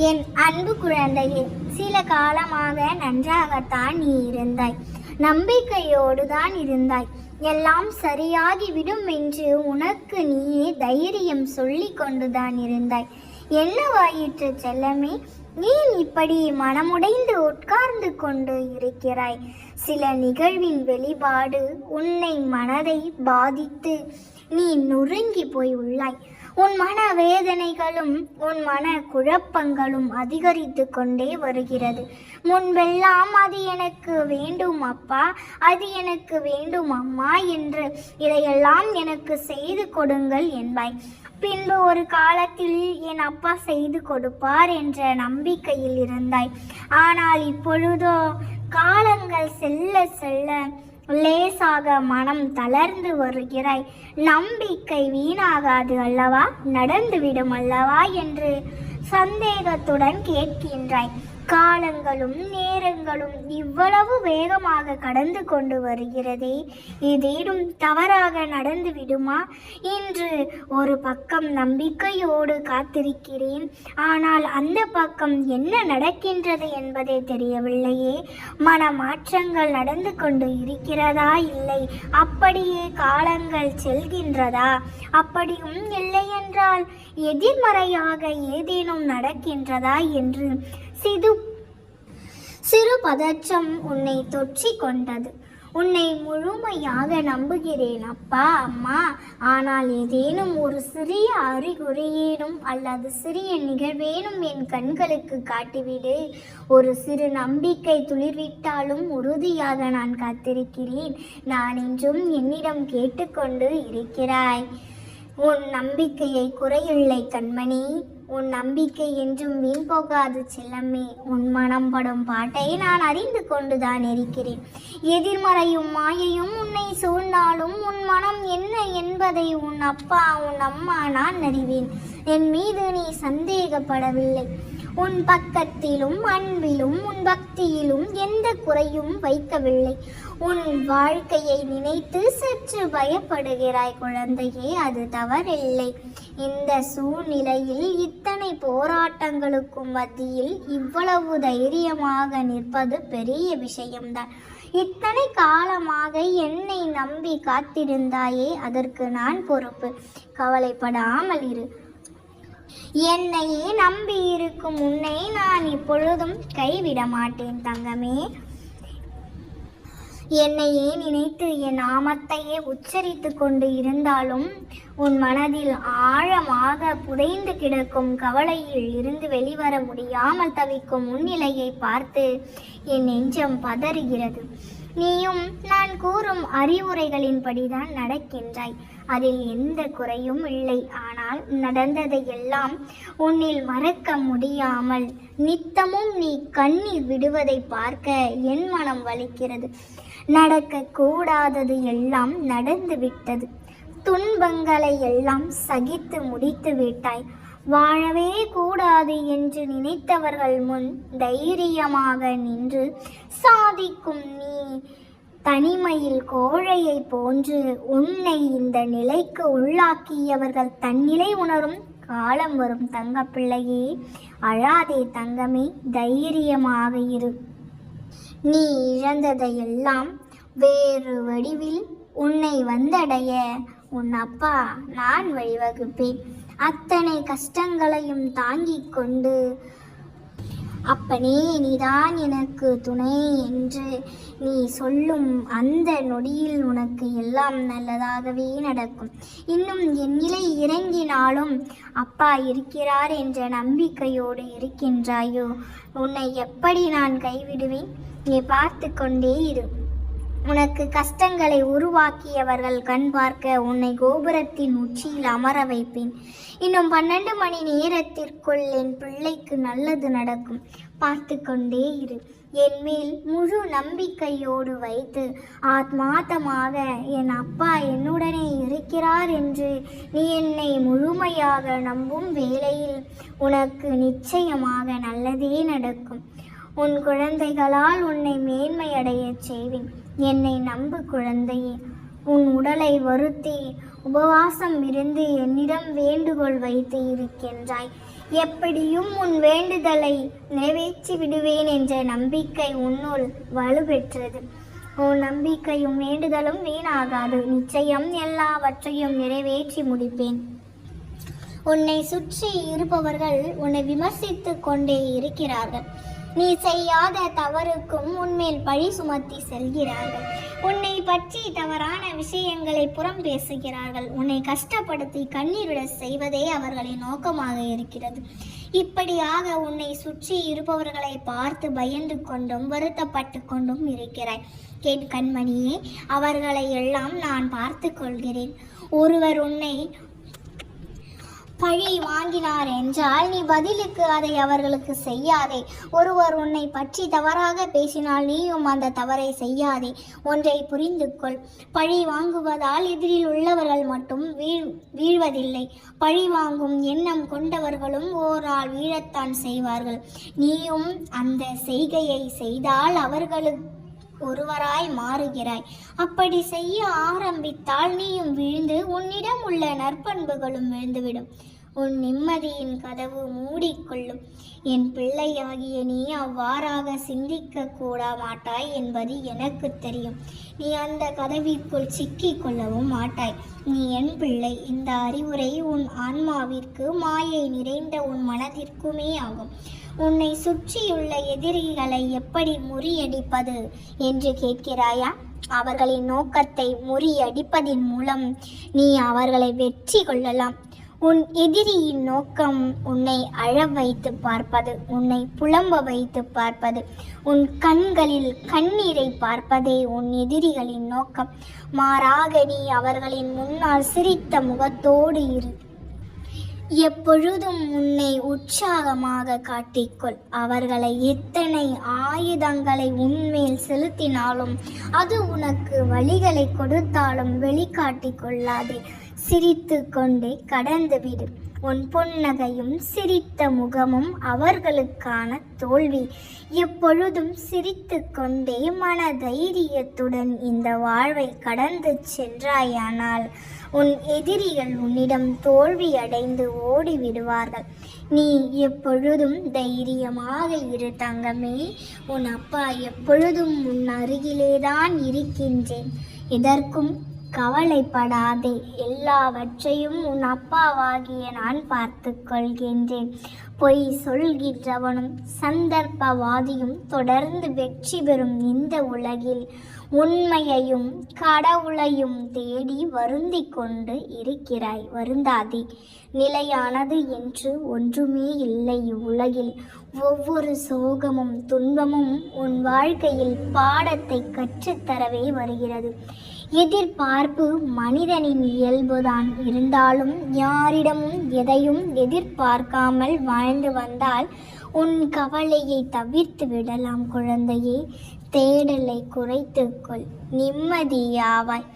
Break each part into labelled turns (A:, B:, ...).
A: என் அன்பு குழந்தையே, சில காலமாக நன்றாகத்தான் நீ இருந்தாய். நம்பிக்கையோடு தான் இருந்தாய். எல்லாம் சரியாகிவிடும் என்று உனக்கு நீயே தைரியம் சொல்லி கொண்டுதான் இருந்தாய். என்னவாயிற்று செல்லமே? நீ இப்படி மனமுடைந்து உட்கார்ந்து கொண்டு இருக்கிறாய். சில நிகழ்வின் வெளிப்பாடு உன்னை மனதை பாதித்து நீ நொறுங்கி போய் உள்ளாய். உன் மன வேதனைகளும் உன் மன குழப்பங்களும் அதிகரித்து கொண்டே வருகிறது. முன்பெல்லாம் அது எனக்கு வேண்டும் அப்பா, அது எனக்கு வேண்டும் அம்மா என்று இதையெல்லாம் எனக்கு செய்து கொடுங்கள் என்பாய். பின்பு ஒரு காலத்தில் என் அப்பா செய்து கொடுப்பார் என்ற நம்பிக்கையில் இருந்தாய். ஆனால் இப்பொழுதோ காலங்கள் செல்ல செல்ல லேசாக மனம் தளர்ந்து வருகிறாய். நம்பிக்கை வீணாகாது அல்லவா, நடந்துவிடும் அல்லவா என்று சந்தேகத்துடன் கேட்கின்றாய். காலங்களும் நேரங்களும் இவ்வளவு வேகமாக கடந்து கொண்டு வருகிறதே, ஏதேனும் தவறாக நடந்து விடுமா? இன்று ஒரு பக்கம் நம்பிக்கையோடு காத்திருக்கிறேன். ஆனால் அந்த பக்கம் என்ன நடக்கின்றது என்பதே தெரியவில்லையே. மனமாற்றங்கள் நடந்து கொண்டு இருக்கிறதா, இல்லை அப்படியே காலங்கள் செல்கின்றதா? அப்படியும் இல்லை என்றால் எதிர்மறையாக ஏதேனும் நடக்கின்றதா என்று சிறு பதற்றம் உன்னை தொற்றிக் கொண்டது. உன்னை முழுமையாக நம்புகிறேன் அப்பா அம்மா. ஆனால் ஏதேனும் ஒரு சிறிய அறிகுறியேனும் அல்லது சிறிய நிகழ்வேனும் என் கண்களுக்கு காட்டிவிடு. ஒரு சிறு நம்பிக்கை துளிர்விட்டாலும் உறுதியாக நான் காத்திருக்கிறேன். நான் இன்றும் என்னிடம் கேட்டுக்கொண்டு இருக்கிறாய். உன் நம்பிக்கையை குறையில்லை கண்மணி. உன் நம்பிக்கை என்றும் வீண் போகாது செல்லமே. உன் மனம் படும் பாட்டை நான் அறிந்து கொண்டுதான் இருக்கிறேன். எதிர்மறையும் மாயையும் உன்னை சூழ்ந்தாலும் உன் மனம் என்ன என்பதை உன் அப்பா உன் அம்மா நான் அறிவேன். என் மீது நீ சந்தேகப்படவில்லை. உன் பக்கத்திலும் அன்பிலும் உன் பக்தியிலும் எந்த குறையும் வைக்கவில்லை. உன் வாழ்க்கையை நினைத்து சற்று பயப்படுகிறாய் குழந்தையே, அது தவறில்லை. இந்த சூழ்நிலையில் இத்தனை போராட்டங்களுக்கும் மத்தியில் இவ்வளவு தைரியமாக நிற்பது பெரிய விஷயம்தான். இத்தனை காலமாக என்னை நம்பி காத்திருந்தாயே, அதற்கு நான் பொறுப்பு. கவலைப்படாமல் இரு. என்னையே நம்பி இருக்கும் உன்னை நான் இப்பொழுதும் கைவிட மாட்டேன் தங்கமே. என்னையே நினைத்து என் நாமத்தையே உச்சரித்து கொண்டு இருந்தாலும் உன் மனதில் ஆழமாக புதைந்து கிடக்கும் கவலையில் இருந்து வெளிவர முடியாமல் தவிக்கும் முன்னிலையை பார்த்து என் நெஞ்சம் பதறுகிறது. நீயும் நான் கூறும் அறிவுரைகளின்படிதான் நடக்கின்றாய். அதில் எந்த குறையும் இல்லை. ஆனால் நடந்ததையெல்லாம் உன்னில் மறக்க முடியாமல் நித்தமும் நீ கண்ணீர் விடுவதை பார்க்க என் மனம் வலிக்கிறது. நடக்க கூடாதது எல்லாம் நடந்து விட்டது. துன்பங்களை எல்லாம் சகித்து முடித்து விட்டாய். வாழவே கூடாது என்று நினைத்தவர்கள் முன் தைரியமாக நின்று சாதிக்கும் நீ தனிமையில் கோழையை போன்று உன்னை இந்த நிலைக்கு உள்ளாக்கியவர்கள் தன்னிலை உணரும் காலம் வரும். தங்கப்பிள்ளையே, அழாதே தங்கமே, தைரியமாக இரு. நீ இழந்ததையெல்லாம் வேறு வடிவில் உன்னை வந்தடைய உன் அப்பா நான் வழிவகுப்பேன். அத்தனை கஷ்டங்களையும் தாங்கிக் கொண்டு அப்பனே நீதான் எனக்கு துணை என்று நீ சொல்லும் அந்த நொடியில் உனக்கு எல்லாம் நல்லதாகவே நடக்கும். இன்னும் என் நிலை இறங்கினாலும் அப்பா இருக்கிறார் என்ற நம்பிக்கையோடு இருக்கின்றாயோ? உன்னை எப்படி நான் கைவிடுவேன்? நீ பார்த்து கொண்டே இரு. உனக்கு கஷ்டங்களை உருவாக்கியவர்கள் கண் பார்க்க உன்னை கோபுரத்தின் உச்சியில் அமர வைப்பேன். இன்னும் 12 மணி நேரத்திற்குள் என் பிள்ளைக்கு நல்லது நடக்கும். பார்த்து கொண்டே இரு. என் மேல் முழு நம்பிக்கையோடு வைத்து ஆத்மார்த்தமாக என் அப்பா என்னுடனே இருக்கிறார் என்று நீ என்னை முழுமையாக நம்பும் வேளையில் உனக்கு நிச்சயமாக நல்லதே நடக்கும். உன் குழந்தைகளால் உன்னை மேன்மையடையச் செய்வேன். என்னை நம்பு குழந்தையே. உன் உடலை வருத்தி உபவாசம் இருந்து என்னிடம் வேண்டுகோள் வைத்து இருக்கின்றாய். எப்படியும் உன் வேண்டுதலை நிறைவேற்றி விடுவேன் என்ற நம்பிக்கை உன்னுள் வலுப்பெற்றது. உன் நம்பிக்கையும் வேண்டுதலும் வீணாகாது. நிச்சயம் எல்லாவற்றையும் நிறைவேற்றி முடிப்பேன். உன்னை சுற்றி இருப்பவர்கள் உன்னை விமர்சித்து கொண்டே இருக்கிறார்கள். நீ செய்யாத தவறுக்கும் உன்மேல் பழி சுமத்தி செல்கிறார்கள். உன்னை பற்றி தவறான விஷயங்களை புறம் பேசுகிறார்கள். உன்னை கஷ்டப்படுத்தி கண்ணீரிட செய்வதே அவர்களின் நோக்கமாக இருக்கிறது. இப்படியாக உன்னை சுற்றி இருப்பவர்களை பார்த்து பயந்து கொண்டும் வருத்தப்பட்டு கொண்டும் இருக்கிறாய். கேட் கண்மணியே, அவர்களை எல்லாம் நான் பார்த்து கொள்கிறேன். ஒருவர் உன்னை பழி வாங்கினார் என்றால் நீ பதிலுக்கு அதை அவர்களுக்கு செய்யாதே. ஒருவர் உன்னை பற்றி தவறாக பேசினால் நீயும் அந்த தவறை செய்யாதே. ஒன்றை புரிந்து கொள், பழி வாங்குவதால் எதிரில் உள்ளவர்கள் மட்டும் வீழ்வதில்லை. பழி வாங்கும் எண்ணம் கொண்டவர்களும் ஓர் நாள் வீழத்தான் செய்வார்கள். நீயும் அந்த செய்கையை செய்தால் அவர்களுக்கு ஒருவராய் மாறுகிறாய். அப்படி செய்ய ஆரம்பித்தால் நீயும் விழுந்து உன்னிடம் உள்ள நற்பண்புகளும் விழுந்துவிடும். உன் நிம்மதியின் கதவு மூடிக்கொள்ளும். என் பிள்ளையாகிய நீ அவ்வாறாக சிந்திக்க கூட மாட்டாய் என்பது எனக்கு தெரியும். நீ அந்த கதவிற்குள் சிக்கிக் கொள்ளவும் மாட்டாய். நீ என் பிள்ளை. இந்த அறிவுரை உன் ஆன்மாவிற்கு மாயை நிறைந்த உன் மனதிற்குமே ஆகும். உன்னை சுற்றியுள்ள எதிரிகளை எப்படி முறியடிப்பது என்று கேட்கிறாயா? அவர்களின் நோக்கத்தை முறியடிப்பதின் மூலம் நீ அவர்களை வெற்றி கொள்ளலாம். உன் எதிரியின் நோக்கம் உன்னை அழ வைத்து பார்ப்பது, உன்னை புலம்ப வைத்து பார்ப்பது, உன் கண்களில் கண்ணீரை பார்ப்பதே உன் எதிரிகளின் நோக்கம். மாறாக நீ அவர்களின் முன்னால் சிரித்த முகத்தோடு இரு. எப்பொழுதும் உன்னை உற்சாகமாக காட்டிக்கொள். அவர்களை எத்தனை ஆயுதங்களை உன்மேல் செலுத்தினாலும் அது உனக்கு வலிகளை கொடுத்தாலும் வெளிக்காட்டிக் கொள்ளாதே. சிரித்து கொண்டே கடந்துவிடு. உன் புன்னகையும் சிரித்த முகமும் அவர்களுக்கான தோல்வி. எப்பொழுதும் சிரித்து கொண்டே மன தைரியத்துடன் இந்த வாழ்வை கடந்து சென்றாயானால் உன் எதிரிகள் உன்னிடம் தோல்வி அடைந்து ஓடிவிடுவார்கள். நீ எப்பொழுதும் தைரியமாக இரு தங்கமே. உன் அப்பா எப்பொழுதும் உன் அருகிலேதான் இருக்கின்றேன். இதற்கும் கவலைப்படாதே. எல்லாவற்றையும் உன் அப்பாவாகிய நான் பார்த்து கொள்கின்றேன். பொய் சொல்கின்றவனும் சந்தர்ப்பவாதியும் தொடர்ந்து வெற்றி பெறும் இந்த உலகில் உண்மையையும் கடவுளையும் தேடி வருந்தி கொண்டு இருக்கிறாய். வருந்தாதே. நிலையானது என்று ஒன்றுமே இல்லை இவ்வுலகில். ஒவ்வொரு சோகமும் துன்பமும் உன் வாழ்க்கையில் பாடத்தை கற்றுத்தரவே வருகிறது. எதிர்பார்ப்பு மனிதனின் இயல்புதான். இருந்தாலும் யாரிடமும் எதையும் எதிர்பார்க்காமல் வாழ்ந்து வந்தால் உன் கவலையை தவிர்த்து விடலாம் குழந்தையே. தேடலை குறைத்துக்கொள், நிம்மதியாவாய்.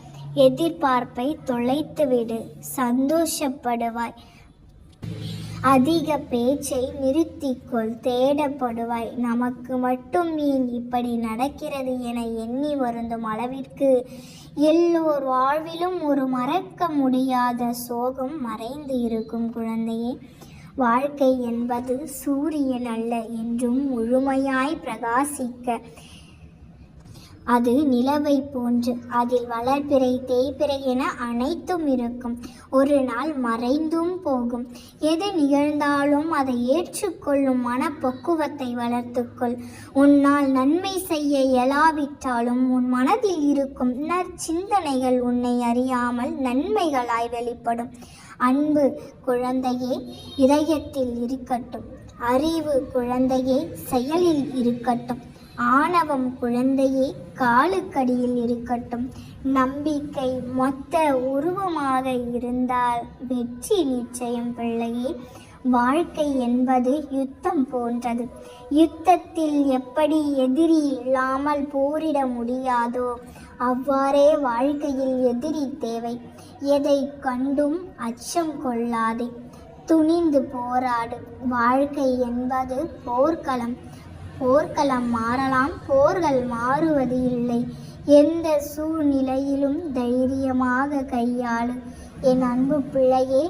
A: எதிர்பார்ப்பை தொலைத்துவிடு, சந்தோஷப்படுவாய். அதிக பேச்சை நிறுத்திக்கொள், தேடப்படுவாய். நமக்கு மட்டும் ஏன் இப்படி நடக்கிறது என எண்ணி வருந்தும் அளவிற்கு எல்லோர் வாழ்விலும் ஒரு மறக்க முடியாத சோகம் மறைந்து இருக்கும் குழந்தையே. வாழ்க்கை என்பது சூரியன் அல்ல, என்றும் முழுமையாய் பிரகாசிக்க. அது நிலவை போன்று. அதில் வளர்பிறை தேய்பிறை என அனைத்தும் இருக்கும். ஒரு நாள் மறைந்தும் போகும். எது நிகழ்ந்தாலும் அதை ஏற்றுக்கொள்ளும் மனப்பக்குவத்தை வளர்த்துக்கொள். உன்னால் நன்மை செய்ய இயலாவிட்டாலும் உன் மனதில் இருக்கும் நற்சிந்தனைகள் உன்னை அறியாமல் நன்மைகளாய் வெளிப்படும். அன்பு குழந்தையே இதயத்தில் இருக்கட்டும். அறிவு குழந்தையே செயலில் இருக்கட்டும். ஆணவம் குழந்தையே காலுக்கடியில் இருக்கட்டும். நம்பிக்கை மொத்த உருவமாக இருந்தால் வெற்றி நிச்சயம் பிள்ளையே. வாழ்க்கை என்பது யுத்தம் போன்றது. யுத்தத்தில் எப்படி எதிரி இல்லாமல் போரிட முடியாதோ அவ்வாறே வாழ்க்கையில் எதிரி தேவை. எதை கண்டும் அச்சம் கொள்ளாதே, துணிந்து போராடு. வாழ்க்கை என்பது போர்க்களம். போர்க்களம் மாறலாம், போர்கள் மாறுவது இல்லை. எந்த சூழ்நிலையிலும் தைரியமாக கையாளு என் அன்பு பிள்ளையே.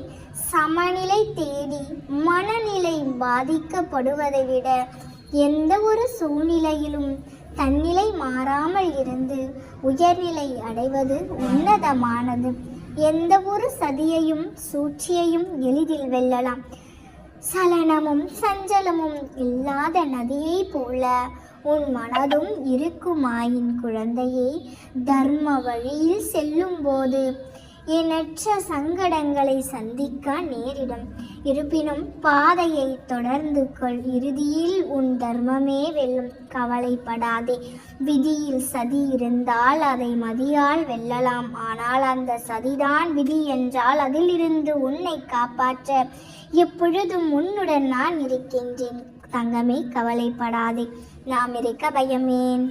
A: சமநிலை தேடி மனநிலை பாதிக்கப்படுவதை விட எந்த ஒரு சூழ்நிலையிலும் தன்னிலை மாறாமல் இருந்து உயர்நிலை அடைவது உன்னதமானது. எந்த ஒரு சதியையும் சூழ்ச்சியையும் எளிதில் வெல்லலாம். சலனமும் சஞ்சலமும் இல்லாத நதியை போல உன் மனதும் இருக்குமாயின் குழந்தையே, தர்ம வழியில் செல்லும் போது எண்ணற்ற சங்கடங்களை சந்திக்க நேரிடும். இருப்பினும் பாதையை தொடர்ந்து கொள். இறுதியில் உன் தர்மமே வெல்லும். கவலைப்படாதே. விதியில் சதி இருந்தால் அதை மதியால் வெல்லலாம். ஆனால் அந்த சதிதான் விதி என்றால் அதிலிருந்து உன்னை காப்பாற்ற எப்பொழுதும் உன்னுடன் நான் இருக்கின்றேன். தங்கமே, கவலைப்படாதே. நாம் இருக்க பயமேன்.